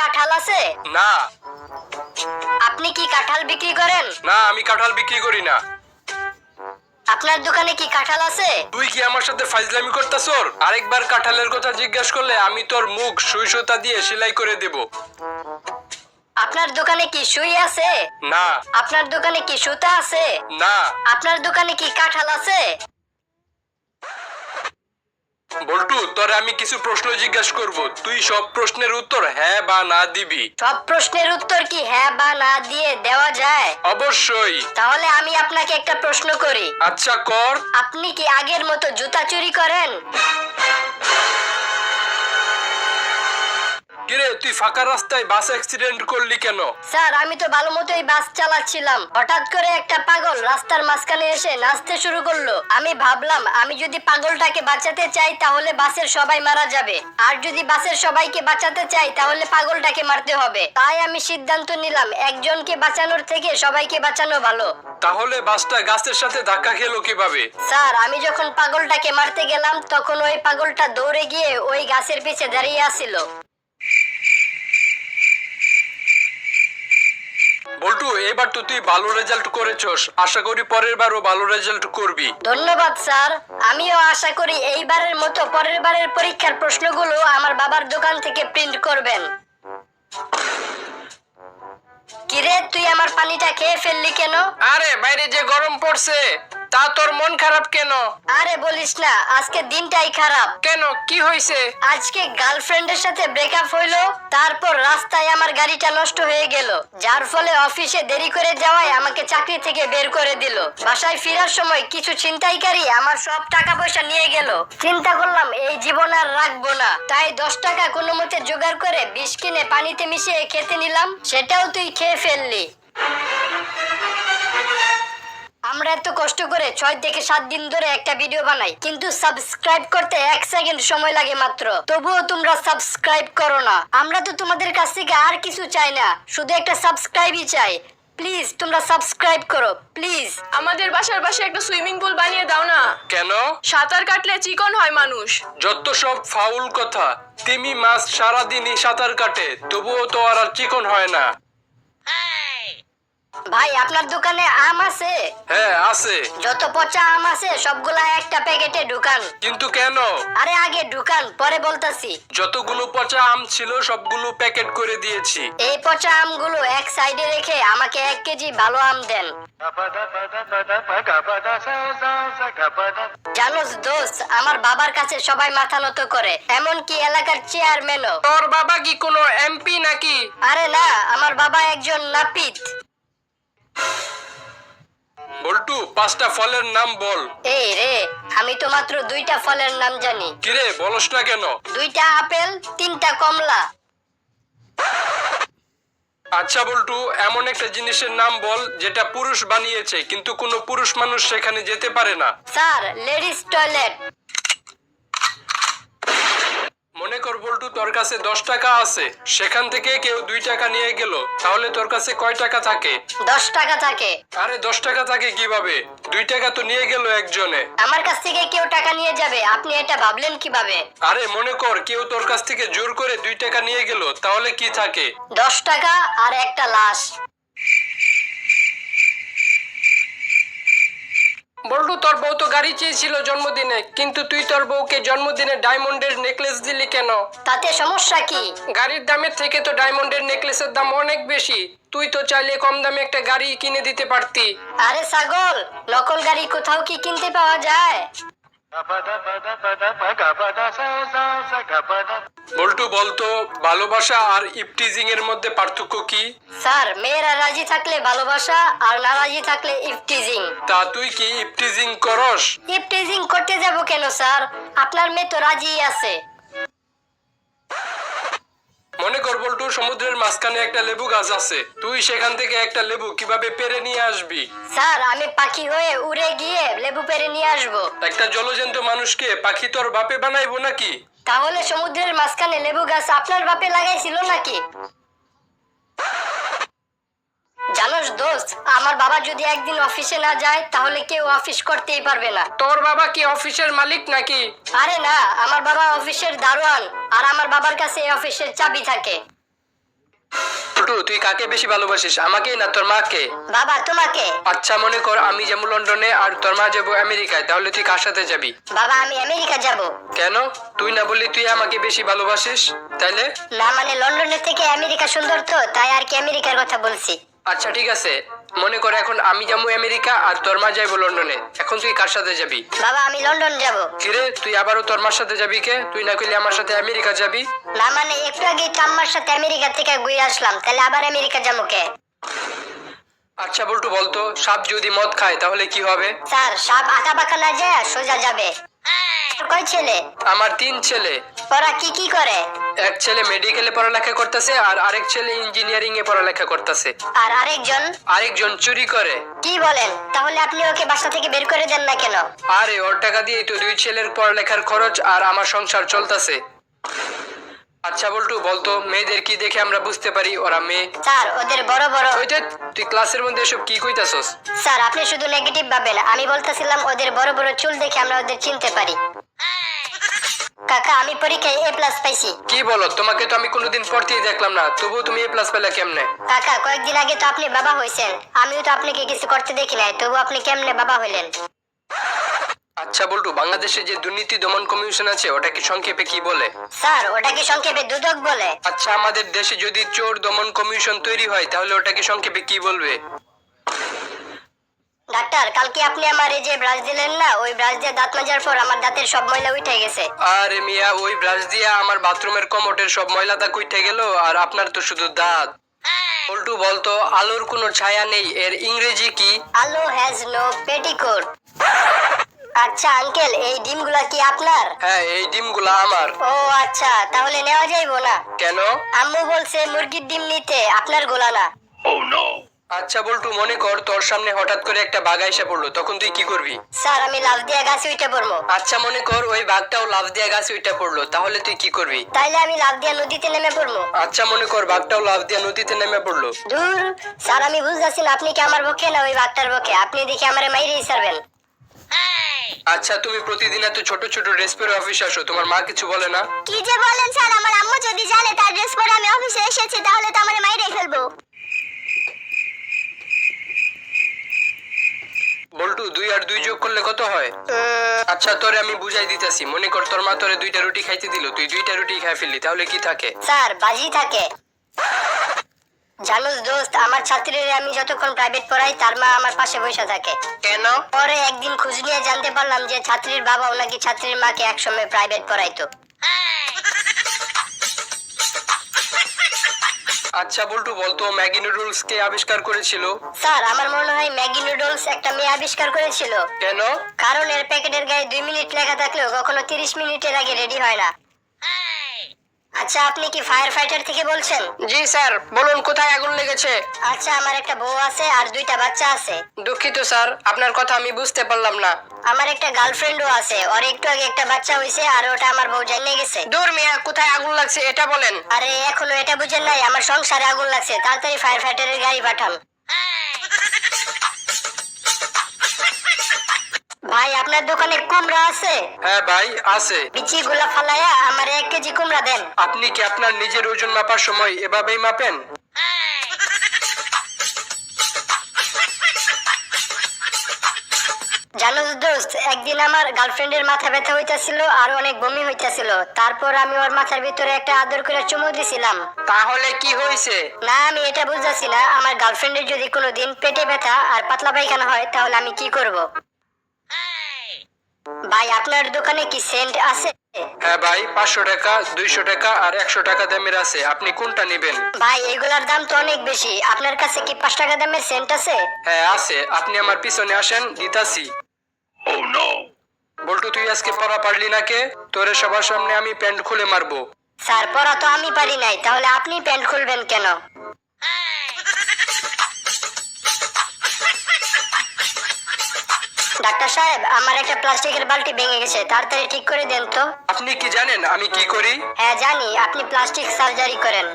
কাঁঠাল আছে? না। আপনি কি কাঁঠাল বিক্রি করেন? না, আমি কাঁঠাল বিক্রি করি না। আপনার দোকানে কি কাঁঠাল আছে? তুই কি আমার সাথে ফাইজলামি করতাছর? আরেকবার কাঁঠালের কথা জিজ্ঞাসা করলে আমি তোর মুখ সুই সুতা দিয়ে সেলাই করে দেব। আপনার দোকানে কি সুই আছে? না। আপনার দোকানে কি সুতা আছে? না। আপনার দোকানে কি কাঁঠাল আছে? বল্টু, তোরে আমি কিছু প্রশ্ন জিজ্ঞাসা করব, তুই সব প্রশ্নের উত্তর হ্যাঁ বা না দিবি। সব প্রশ্নের উত্তর কি হ্যাঁ বা না দিয়ে দেওয়া যায়? অবশ্যই। তাহলে আমি আপনাকে একটা প্রশ্ন করি। আচ্ছা, কর। আপনি কি আগের মতো জুতা চুরি করেন? কিরে, তুই ফাঁকা রাস্তায় বাস অ্যাক্সিডেন্ট করলি কেন? স্যার, আমি তো ভালো মতোই বাস চালাচ্ছিলাম, হঠাৎ করে একটা পাগল রাস্তার মাঝখানে এসে নাচতে শুরু করলো। আমি ভাবলাম আমি যদি পাগলটাকে বাঁচাতে চাই তাহলে বাসের সবাই মারা যাবে, আর যদি বাসের সবাইকে বাঁচাতে চাই তাহলে পাগলটাকে মারতে হবে। তাই আমি সিদ্ধান্ত নিলাম একজনকে বাঁচানোর থেকে সবাইকে বাঁচানো ভালো। তাহলে বাসটা গাছের সাথে ধাক্কা খেলো কিভাবে? স্যার, আমি যখন পাগলটাকে মারতে গেলাম তখন ওই পাগলটা দৌড়ে গিয়ে ওই গাছের পিছে দাঁড়িয়ে আছিল। বল্টু, এবার তো তুই ভালো রেজাল্ট করেছস, আশা করি পরের বারও ভালো রেজাল্ট করবি। ধন্যবাদ স্যার, আমিও আশা করি এইবারের মতো পরের বারের পরীক্ষার প্রশ্নগুলো আমার বাবার দোকান থেকে প্রিন্ট করবেন। কিরে, তুই আমার পানিটা খেয়ে ফেললি কেন? আরে বাইরে যে গরম পড়ছে, তা তোর মন খারাপ কেন? আরে বলিস না, আজকে দিনটাই খারাপ। কেন, কি হয়েছে? আজকে গার্লফ্রেন্ডের সাথে ব্রেকআপ হইলো, তারপর রাস্তায় আমার গাড়িটা নষ্ট হয়ে গেল, যার ফলে অফিসে দেরি করে যাওয়ায় আমাকে চাকরি থেকে বের করে দিল। বাসায় ফেরার সময় কিছু ছিনতাইকারী আমার সব টাকা পয়সা নিয়ে গেল। চিন্তা করলাম এই জীবন আর রাখবো না, তাই 10 টাকা কোনো মতে জোগাড় করে বিষ কিনে পানিতে মিশিয়ে খেতে নিলাম, সেটাও তুই খেয়ে ফেললি। আমরা এত কষ্ট করে 6 থেকে 7 দিন ধরে একটা ভিডিও বানাই, কিন্তু সাবস্ক্রাইব করতে 1 সেকেন্ড সময় লাগে মাত্র, তবুও তোমরা সাবস্ক্রাইব করো না। আমরা তো তোমাদের কাছ থেকে আর কিছু চাই না, শুধু একটা সাবস্ক্রাইবই চাই। প্লিজ তোমরা সাবস্ক্রাইব করো, প্লিজ। আমাদের বাসার পাশে একটা সুইমিং পুল বানিয়ে দাও না। কেন? সাঁতার কাটলে চিকন হয় মানুষ। যত সব ফাউল কথা। তিমি মাছ সারাদিনই সাঁতার কাটে, তবুও তো আর চিকন হয় না। ভাই, আপনার দোকানে আম আছে? হ্যাঁ, আছে। যত পচা আম আছে সবগুলা একটা প্যাকেটে ঢুকান। কিন্তু কেন? আরে আগে ঢুকান, পরে বলতাছি। যতগুলো পচা আম ছিল সবগুলো প্যাকেট করে দিয়েছি। এই পচা আমগুলো এক সাইডে রেখে আমাকে 1 কেজি ভালো আম দেন। জানোস দোস্ত, আমার বাবার কাছে সবাই মাথা নত করে, এমনকি এলাকার চেয়ারম্যানও। তোর বাবা কি কোনো এমপি নাকি? আরে না, আমার বাবা একজন নাপিত। বল্টু, 5টা ফলের নাম বল। এই রে, আমি তো মাত্র 2টা ফলের নাম জানি। কিরে, বলস না কেন? 2টা আপেল, 3টা কমলা। আচ্ছা বল্টু, এমন একটা জিনিসের নাম বল যেটা পুরুষ বানিয়েছে কিন্তু কোনো পুরুষ মানুষ সেখানে যেতে পারে না। Sir, ladies toilet. মনে কর বল্টু, তোর কাছে 10 টাকা আছে, সেখান থেকে কেউ 2 টাকা নিয়ে গেল, তাহলে তোর কাছে কয় টাকা থাকে? 10 টাকা থাকে। আরে 10 টাকা থাকে কিভাবে? 2 টাকা তো নিয়ে গেল একজনে। আমার কাছ থেকে কেউ টাকা নিয়ে যাবে, আপনি এটা ভাবলেন কিভাবে? আরে মনে কর কেউ তোর কাছ থেকে জোর করে 2 টাকা নিয়ে গেল, তাহলে কি থাকে? 10 টাকা আর একটা লাশ। বল্টু, তোর বউ তো গাড়ি চেয়েছিল জন্মদিনে, কিন্তু তুই তোর বউকে জন্মদিনে ডায়মন্ডের নেকলেস দিলি কেন? তাতে সমস্যা কি? গাড়ির দামের থেকে তো ডায়মন্ডের নেকলেসের দাম অনেক বেশি, তুই তো চাইলে কম দামে একটা গাড়ি কিনে দিতে পারতি। আরে ছাগল, নকল গাড়ি কোথাও কি কিনতে পাওয়া যায়? বল্টু, বলতো ভালোবাসা আর ইপটিজিং এর মধ্যে পার্থক্য কি? স্যার, মেয়েরা রাজি থাকলে ভালোবাসা, আর না রাজি থাকলে ইফটিজিং। তা তুই কি ইপটিজিং করস? ইফটিজিং করতে যাব কেন স্যার? আপনার মেয়ে তো রাজিই আছে। মনে কর বল্টু, সমুদ্রের মাঝখানে একটা লেবু গাছ আছে, তুই সেখান থেকে একটা লেবু কিভাবে পেরে নিয়ে আসবি? স্যার, আমি পাখি হয়ে উড়ে গিয়ে লেবু পেরে নিয়ে আসবো। একটা জলজন্ত মানুষকে পাখি তোর বাপে বানাইবো নাকি? তাহলে সমুদ্রের মাঝখানে লেবু গাছ আপনার বাপে লাগাইছিল নাকি? জানোস দোস্ত, আমার বাবা যদি একদিন অফিসে না যায় তাহলে কেউ অফিস করতেই পারবে না। তোর বাবা কি অফিসের মালিক নাকি? আরে না, আমার বাবা অফিসের দারোয়ান, আর আমার বাবার কাছে এই অফিসের চাবি থাকে। বল্টু, তুই কাকে বেশি ভালোবাসিস, আমাকে না তোর মাকে? বাবা তোমাকে। আচ্ছা মনে কর আমি যাবো লন্ডনে আর তোর মা যাবো আমেরিকায়, তাহলে তুই কার সাথে যাবি? বাবা আমি আমেরিকা যাব। কেন? তুই না বললি তুই আমাকে বেশি ভালোবাসিস, তাইলে? না মানে লন্ডনের থেকে আমেরিকা সুন্দর তো, তাই আর কি আমেরিকার কথা বলছি। আচ্ছা ঠিক আছে, মনে কর এখন আমি যাবো আমেরিকা আর তোর মা যাইবো লন্ডনে, এখন তুই কার সাথে যাবি? বাবা আমি লন্ডন যাব। কিরে, তুই আবারও তোর মার সাথে যাবি কে? তুই না কইলি আমার সাথে আমেরিকা যাবি? না মানে একটু আগে তো আম্মার সাথে আমেরিকা থেকে ঘুরে আসলাম, তাহলে আবার আমেরিকা যাবো কে? আচ্ছা বল্টু বলতো, সাপ যদি মদ খায় তাহলে কি হবে? স্যার সাপ আঁকা বাঁকা না যায় সোজা যাবে। কয় ছেলে? আমার 3 ছেলে। ওরা কি কি করে? এক ছেলে মেডিকেলে পড়ালেখা করতেছে আর আরেক ছেলে ইঞ্জিনিয়ারিং এ পড়ালেখা করতেছে। আর আরেকজন? আরেকজন চুরি করে। কি বলেন? তাহলে আপনি ওকে বাসা থেকে বের করে দেন না কেন? আরে ওর টাকা দিয়েই তো 2 ছেলের পড়ালেখার খরচ আর আমার সংসার চলতেছে। আচ্ছা বল্টু বলতো, মেয়েদের কি দেখে আমরা বুঝতে পারি ওরা মেয়ে? স্যার ওদের বড় বড়। ওই যে, তুই ক্লাসের মধ্যে এসব কি কইতাছস? স্যার আপনি শুধু নেগেটিভ ভাবেন, আমি বলতেছিলাম ওদের বড় বড় চুল দেখে আমরা ওদের চিনতে পারি। কাকা আমি পরীক্ষায় A+ পাইছি। কি বলো? তোমাকে তো আমি কোনোদিন পড়তেই দেখলাম না, তবুও তুমি A+ পেলে কেমনে? কাকা কয়েকদিন আগে তো আপনি বাবা হয়েছেন, আমিও তো আপনাকে কিছু করতে দেখি নাই, তবু আপনি কেমনে বাবা হইলেন? আচ্ছা বল্টু, বাংলাদেশে যে দুর্নীতি দমন কমিশন আছে ওটাকে সংক্ষেপে কি বলে? স্যার ওটাকে সংক্ষেপে দুদক বলে। আচ্ছা আমাদের দেশে যদি চোর দমন কমিশন তৈরি হয় তাহলে ওটাকে সংক্ষেপে কি বলবে? ডাক্তার কালকে আপনি আমার এই যে ব্রাশ দিলেন না, ওই ব্রাশ দিয়ে দাঁত মাজার পর আমার দাঁতের সব ময়লা উঠে গেছে। আরে মিয়া, ওই ব্রাশ দিয়ে আমার বাথরুমের কমোডের সব ময়লা দাগ উঠে গেল আর আপনার তো শুধু দাঁত। বল্টু বলতো, আলোর কোনো ছায়া নেই এর ইংরেজি কি? আলো হ্যাজ নো পেটিকোট। আচ্ছা আঙ্কেল এই ডিমগুলা কি আপনার? হ্যাঁ, এই ডিমগুলা আমার। ও আচ্ছা, তাহলে নেওয়া যাইবো না? কেন? আম্মু বলছে মুরগির ডিম নিতে, আপনার গোলা না। আচ্ছা বল্টু, মনে কর তোর সামনে হঠাৎ করে একটা বাঘ এসে পড়লো, তখন তুই কি করবি? স্যার আমি লাফ দিয়ে গাছে উঠে পড়বো। আচ্ছা মনে কর ওই বাঘটাও লাফ দিয়ে গাছে উঠে পড়লো, তাহলে তুই কি করবি? তাইলে আমি লাফ দিয়ে নদীতে নেমে পড়বো। আচ্ছা মনে কর বাঘটাও লাফ দিয়ে নদীতে নেমে পড়লো। দূর স্যার আমি বুঝতেছি না আপনি কি আমার পক্ষে না ওই বাঘটার পক্ষে, আপনি দেখি আমারে মাইরেই ছাড়বেন। আচ্ছা তুমি প্রতিদিন এত ছোট ছোট ড্রেস পরে অফিসে আসো, তোমার মা কিছু বলে না? কি যে বলেন স্যার, আমার আম্মু যদি জানে তার ড্রেস পরে আমি অফিসে এসেছি তাহলে তো আমারে মাইরেই ফেলবো। বল্টু 2 আর 2 যোগ করলে কত হয়? আচ্ছা তোরে আমি বুঝাই দিতেছি, মনে কর তোর মা তোরে 2টা রুটি খাইতে দিল, তুই 2টা রুটি খাই ফেললি, তাহলে কি থাকে? স্যার বাজি থাকে। জানুস দোস্ত, আমার ছাত্রীরা আমি যতক্ষণ প্রাইভেট পড়াই তার মা আমার পাশে বসে থাকে। কেন? পরে একদিন খোঁজ নিয়ে জানতে পারলাম যে ছাত্রীর বাবাও নাকি ছাত্রীর মাকে একসময় প্রাইভেট পড়াইতো। আচ্ছা বল্টু বলতো, ম্যাগি নুডলস কে আবিষ্কার করেছিল? স্যার আমার মনে হয় ম্যাগি নুডলস একটা মেয়ে আবিষ্কার করেছিল। কেন? কারণ এর প্যাকেটের গায়ে 2 মিনিট লেখা থাকলেও কখনো 30 মিনিটের আগে রেডি হয় না। আচ্ছা আপনি কি ফায়ার ফাইটার থেকে বলছেন? জি স্যার, বলুন কোথায় আগুন লেগেছে? আচ্ছা আমার একটা বউ আছে আর 2টা বাচ্চা আছে। দুঃখিত স্যার, আপনার কথা আমি বুঝতে পারলাম না। আমার একটা গার্লফ্রেন্ডও আছে, ওর একটু আগে একটা বাচ্চা হইছে আর ওটা আমার বউ জানিয়ে গেছে। দূর মিয়া, কোথায় আগুন লাগছে এটা বলেন। আরে এখনো এটা বুঝেন নাই, আমার সংসারে আগুন লাগছে, তাড়াতাড়ি ফায়ার ফাইটারের গাড়ি পাঠান। ভাই আপনার দোকানে কুমড়া আছে? হ্যাঁ ভাই আছে। বিচিগুলা ফালায়া আমার 1 কেজি কুমড়া দেন। আপনি কি আপনার নিজের ওজন মাপার সময় এভাবেই মাপেন? জানোস দোস্ত, একদিন আমার গার্লফ্রেন্ডের মাথা ব্যথা হইতাছিল আর অনেক বমি হইতাছিল, তারপর আমি ওর মাথার ভিতরে একটা আদর করে চুমু দিছিলাম। তাহলে কি হয়েছে? না আমি এটা বুঝতেছি না, আমার গার্লফ্রেন্ডের যদি কোনোদিন পেটে ব্যথা আর পাতলা পায়খানা হয় তাহলে আমি কি করব? ভাই আপনার দোকানে কি সেন্ট আছে? হ্যাঁ ভাই, 500 টাকা, 200 টাকা আর 100 টাকা দামের আছে, আপনি কোনটা নেবেন? ভাই এগুলার দাম তো অনেক বেশি, আপনার কাছে কি 5 টাকা দামের সেন্ট আছে? হ্যাঁ আছে, আপনি আমার পিছনে আসেন, দিতাছি। বল্টু তুই আজকে পড়া পারলি না কে? তোরে সবার সামনে আমি প্যান্ট খুলে মারবো। স্যার পড়া তো আমি পারি নাই, তাহলে আপনি প্যান্ট খুলবেন কেন? ডাক্তার সাহেব আমার একটা প্লাস্টিকের বালতি ভেঙে গেছে, তাড়াতাড়ি ঠিক করে দেন তো। আপনি কি জানেন আমি কি করি? হ্যাঁ জানি, আপনি প্লাস্টিক সার্জারি করেন।